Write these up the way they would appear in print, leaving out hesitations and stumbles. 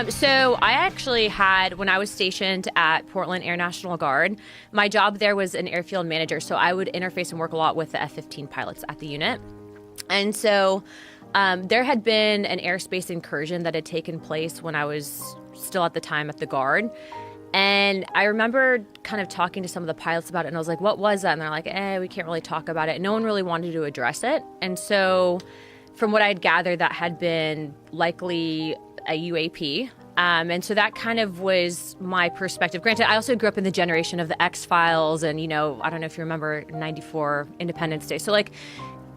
So I actually had, when I was stationed at Portland Air National Guard, my job there was an airfield manager. So I would interface and work a lot with the F-15 pilots at the unit. And so there had been an airspace incursion that had taken place when I was still at the time at the Guard. And I remember kind of talking to some of the pilots about it, and I was like, what was that? And they're like, we can't really talk about it. No one really wanted to address it. And so from what I'd gathered, that had been likely a UAP. And so that kind of was my perspective. Granted, I also grew up in the generation of the X-Files and, I don't know if you remember 94 Independence Day. So like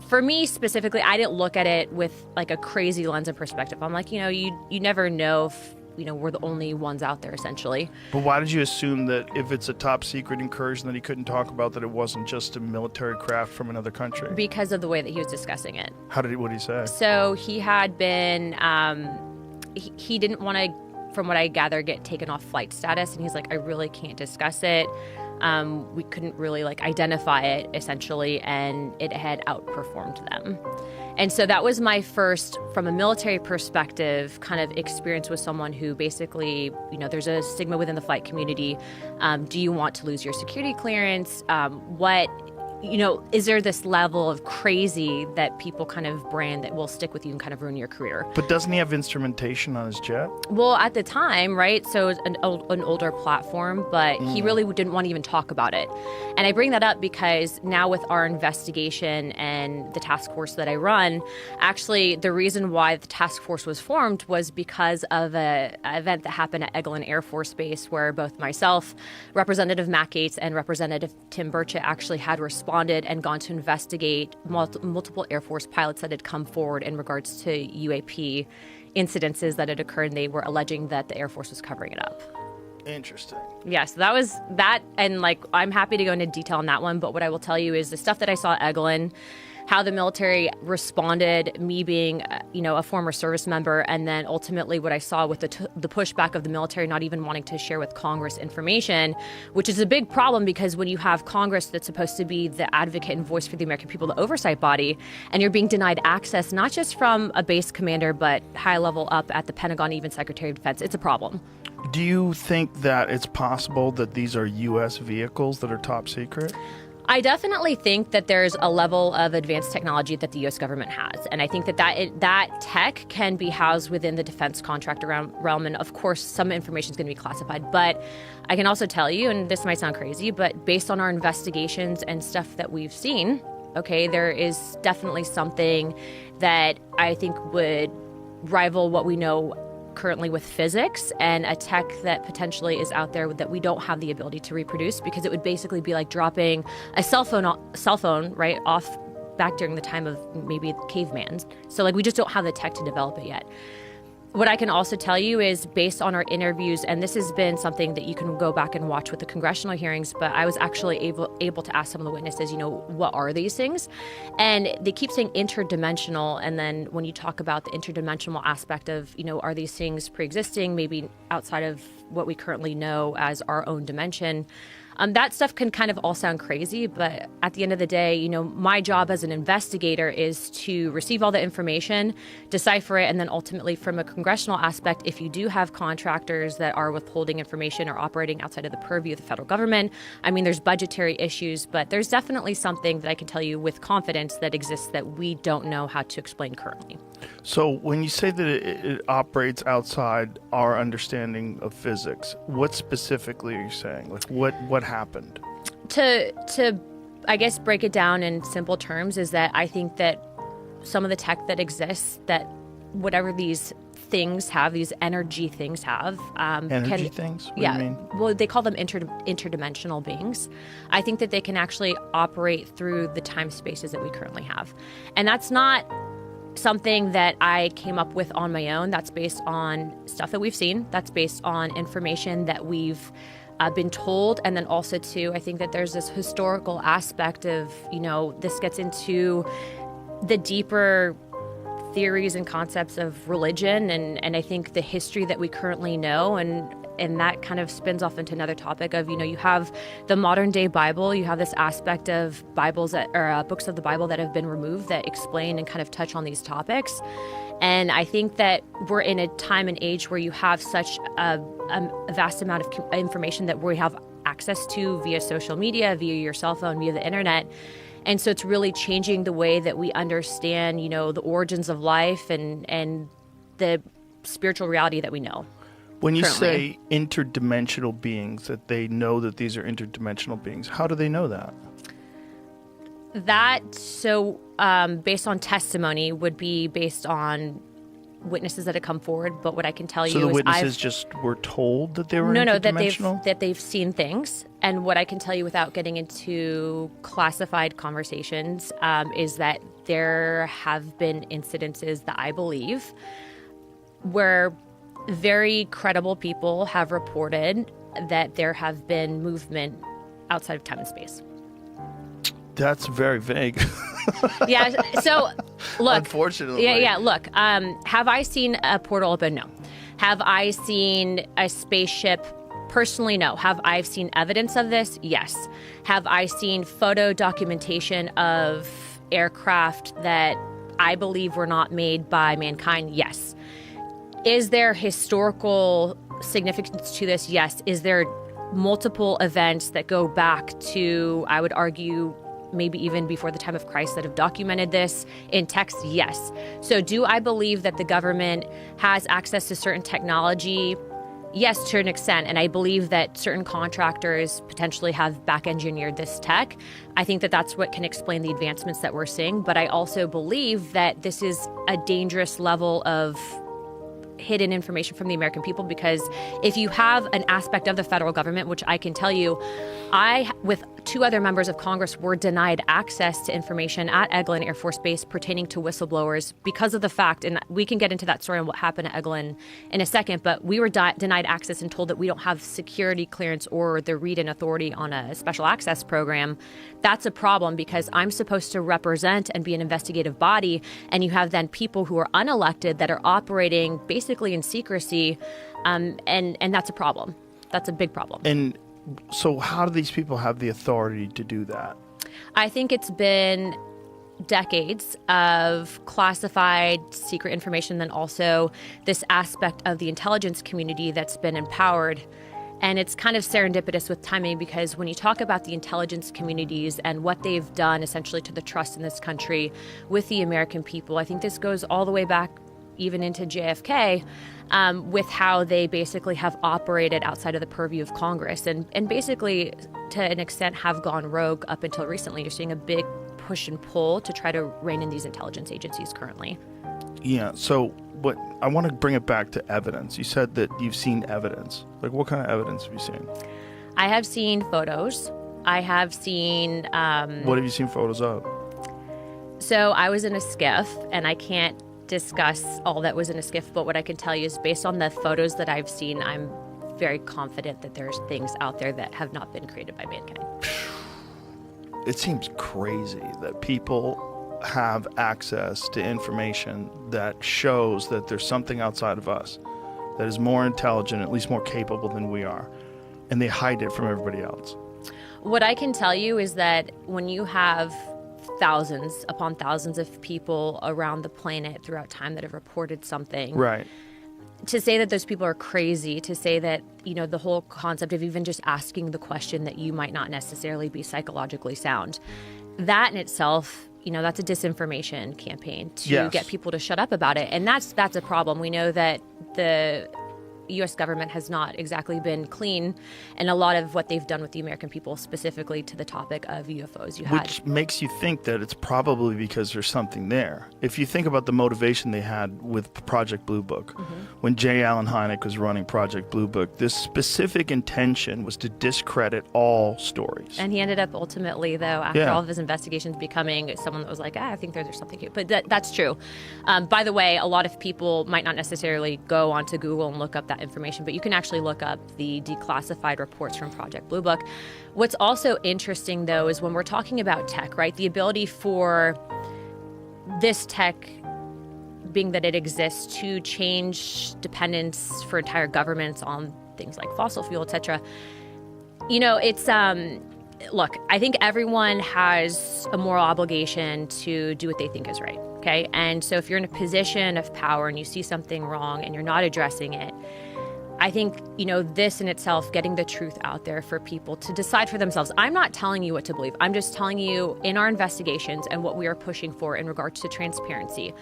for me specifically, I didn't look at it with like a crazy lens of perspective. I'm like, you never know if, we're the only ones out there essentially. But why did you assume that if it's a top secret incursion that he couldn't talk about, that it wasn't just a military craft from another country? Because of the way that he was discussing it. What did he say? So he had been, he didn't want to, from what I gather, get taken off flight status. And he's like, I really can't discuss it. We couldn't really identify it essentially. And it had outperformed them. And so that was my first, from a military perspective, kind of experience with someone who basically, there's a stigma within the flight community. Do you want to lose your security clearance? Is there this level of crazy that people kind of brand that will stick with you and kind of ruin your career? But doesn't he have instrumentation on his jet? Well, at the time, right? So it's an older platform, but he really didn't want to even talk about it. And I bring that up because now with our investigation and the task force that I run, actually the reason why the task force was formed was because of an event that happened at Eglin Air Force Base where both myself, Representative Matt Gaetz, and Representative Tim Burchett actually had responded and gone to investigate multiple Air Force pilots that had come forward in regards to UAP incidences that had occurred, and they were alleging that the Air Force was covering it up. Interesting. Yeah, so that was that, and I'm happy to go into detail on that one, but what I will tell you is the stuff that I saw at Eglin, how the military responded, me being, a former service member, and then ultimately what I saw with the pushback of the military not even wanting to share with Congress information, which is a big problem because when you have Congress that's supposed to be the advocate and voice for the American people, the oversight body, and you're being denied access, not just from a base commander, but high level up at the Pentagon, even Secretary of Defense, it's a problem. Do you think that it's possible that these are U.S. vehicles that are top secret? I definitely think that there's a level of advanced technology that the U.S. government has. And I think that tech can be housed within the defense contractor realm. And of course, some information is going to be classified. But I can also tell you, and this might sound crazy, but based on our investigations and stuff that we've seen, okay, there is definitely something that I think would rival what we know currently with physics, and a tech that potentially is out there that we don't have the ability to reproduce, because it would basically be like dropping a cell phone right off back during the time of maybe caveman. So we just don't have the tech to develop it yet. What I can also tell you is based on our interviews, and this has been something that you can go back and watch with the congressional hearings, but I was actually able to ask some of the witnesses, what are these things? And they keep saying interdimensional. And then when you talk about the interdimensional aspect of, are these things pre-existing, maybe outside of what we currently know as our own dimension? That stuff can kind of all sound crazy, but at the end of the day, my job as an investigator is to receive all the information, decipher it, and then ultimately from a congressional aspect, if you do have contractors that are withholding information or operating outside of the purview of the federal government, there's budgetary issues, but there's definitely something that I can tell you with confidence that exists that we don't know how to explain currently. So when you say that it operates outside our understanding of physics, what specifically are you saying? What happened? To I guess break it down in simple terms is that I think that some of the tech that exists, that whatever these things have, these energy things have. Energy things? What do you mean? Well, they call them interdimensional beings. I think that they can actually operate through the time spaces that we currently have. And that's not something that I came up with on my own. That's based on stuff that we've seen. That's based on information that we've been told. And then also, too, I think that there's this historical aspect of, this gets into the deeper theories and concepts of religion, and I think the history that we currently know, and that kind of spins off into another topic of, you have the modern day Bible, you have this aspect of Bibles or books of the Bible that have been removed that explain and kind of touch on these topics. And I think that we're in a time and age where you have such a vast amount of information that we have access to via social media, via your cell phone, via the internet. And so it's really changing the way that we understand, the origins of life and the spiritual reality that we know. When you currently say interdimensional beings, that they know that these are interdimensional beings, how do they know that? Based on testimony would be based on witnesses that have come forward. But what I can tell you is So the witnesses just were told that they were interdimensional? that they've seen things. And what I can tell you without getting into classified conversations is that there have been incidences that I believe where very credible people have reported that there have been movement outside of time and space. That's very vague. Yeah. So, look. Unfortunately. Yeah. Look. Have I seen a portal open? No. Have I seen a spaceship? Personally, no. Have I seen evidence of this? Yes. Have I seen photo documentation of aircraft that I believe were not made by mankind? Yes. Is there historical significance to this? Yes. Is there multiple events that go back to, I would argue, maybe even before the time of Christ that have documented this in text? Yes. So do I believe that the government has access to certain technology? Yes, to an extent. And I believe that certain contractors potentially have back engineered this tech. I think that that's what can explain the advancements that we're seeing. But I also believe that this is a dangerous level of hidden information from the American people, because if you have an aspect of the federal government, which I can tell you, I, with two other members of Congress, were denied access to information at Eglin Air Force Base pertaining to whistleblowers because of the fact, and we can get into that story and what happened at Eglin in a second, but we were denied access and told that we don't have security clearance or the read-in authority on a special access program. That's a problem, because I'm supposed to represent and be an investigative body, and you have then people who are unelected that are operating basically in secrecy, and that's a problem. That's a big problem. And so how do these people have the authority to do that? I think it's been decades of classified secret information, then also this aspect of the intelligence community that's been empowered. And it's kind of serendipitous with timing, because when you talk about the intelligence communities and what they've done essentially to the trust in this country with the American people, I think this goes all the way back even into JFK, with how they basically have operated outside of the purview of Congress and basically to an extent have gone rogue up until recently. You're seeing a big push and pull to try to rein in these intelligence agencies currently. Yeah, so I want to bring it back to evidence. You said that you've seen evidence. Like, what kind of evidence have you seen? I have seen photos. I have seen... what have you seen photos of? So I was in a skiff, and I can't discuss all that was in a skiff, but what I can tell you is based on the photos that I've seen, I'm very confident that there's things out there that have not been created by mankind. It seems crazy that people have access to information that shows that there's something outside of us that is more intelligent, at least more capable than we are, and they hide it from everybody else. What I can tell you is that when you have thousands upon thousands of people around the planet throughout time that have reported something. Right. To say that those people are crazy, to say that, the whole concept of even just asking the question that you might not necessarily be psychologically sound, that in itself, that's a disinformation campaign to get people to shut up about it. And that's a problem. We know that the U.S. government has not exactly been clean, and a lot of what they've done with the American people, specifically to the topic of UFOs. Which makes you think that it's probably because there's something there. If you think about the motivation they had with Project Blue Book, when J. Allen Hynek was running Project Blue Book, this specific intention was to discredit all stories. And he ended up ultimately, though, after all of his investigations, becoming someone that was like, I think there's something here. But that's true. By the way, a lot of people might not necessarily go onto Google and look up that information, but you can actually look up the declassified reports from Project Blue Book. What's also interesting, though, is when we're talking about tech, right? The ability for this tech being that it exists to change dependence for entire governments on things like fossil fuel, etc. It's look, I think everyone has a moral obligation to do what they think is right. Okay. And so if you're in a position of power and you see something wrong and you're not addressing it, I think, this in itself, getting the truth out there for people to decide for themselves. I'm not telling you what to believe. I'm just telling you in our investigations and what we are pushing for in regards to transparency.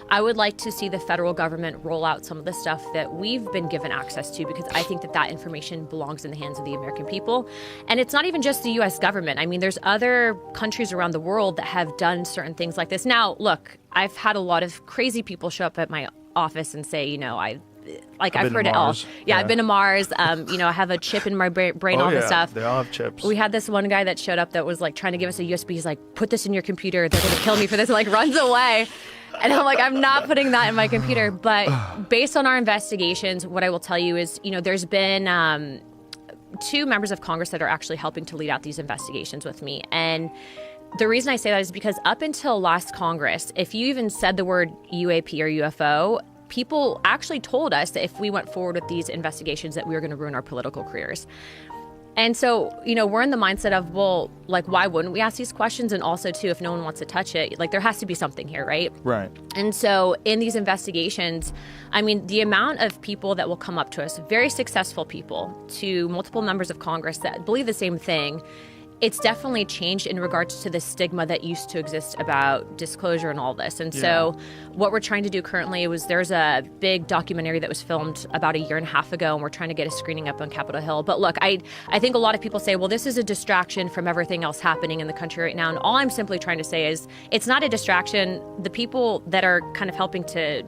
I would like to see the federal government roll out some of the stuff that we've been given access to, because I think that information belongs in the hands of the American people. And it's not even just the U.S. government. I mean, there's other countries around the world that have done certain things like this. Now, look, I've had a lot of crazy people show up at my office and say, I've heard it all. Yeah, I've been to Mars. I have a chip in my brain, all this stuff. They all have chips. We had this one guy that showed up that was like trying to give us a USB. He's like, put this in your computer. They're going to kill me for this. And like runs away. And I'm like, I'm not putting that in my computer. But based on our investigations, what I will tell you is, there's been 2 members of Congress that are actually helping to lead out these investigations with me. And the reason I say that is because up until last Congress, if you even said the word UAP or UFO, people actually told us that if we went forward with these investigations that we were going to ruin our political careers. And so, we're in the mindset of, well, like, why wouldn't we ask these questions? And also, too, if no one wants to touch it, like, there has to be something here, right? Right. And so in these investigations, I mean, the amount of people that will come up to us, very successful people, to multiple members of Congress that believe the same thing, it's definitely changed in regards to the stigma that used to exist about disclosure and all this. And so what we're trying to do currently there's a big documentary that was filmed about a year and a half ago, and we're trying to get a screening up on Capitol Hill. But look, I think a lot of people say, well, this is a distraction from everything else happening in the country right now. And all I'm simply trying to say is it's not a distraction. The people that are kind of helping to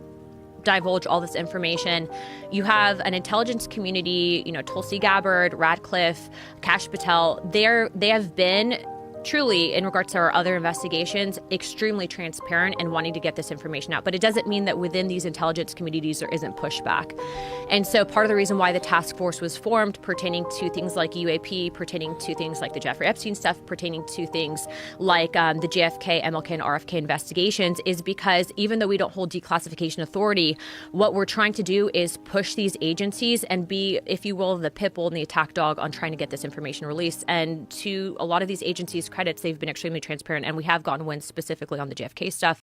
divulge all this information, you have an intelligence community, Tulsi Gabbard, Radcliffe, Kash Patel. They have been truly, in regards to our other investigations, extremely transparent and wanting to get this information out. But it doesn't mean that within these intelligence communities there isn't pushback. And so part of the reason why the task force was formed pertaining to things like UAP, pertaining to things like the Jeffrey Epstein stuff, pertaining to things like the JFK, MLK, and RFK investigations is because even though we don't hold declassification authority, what we're trying to do is push these agencies and be, if you will, the pit bull and the attack dog on trying to get this information released. And to a lot of these agencies' credits, they've been extremely transparent, and we have gotten wins specifically on the JFK stuff.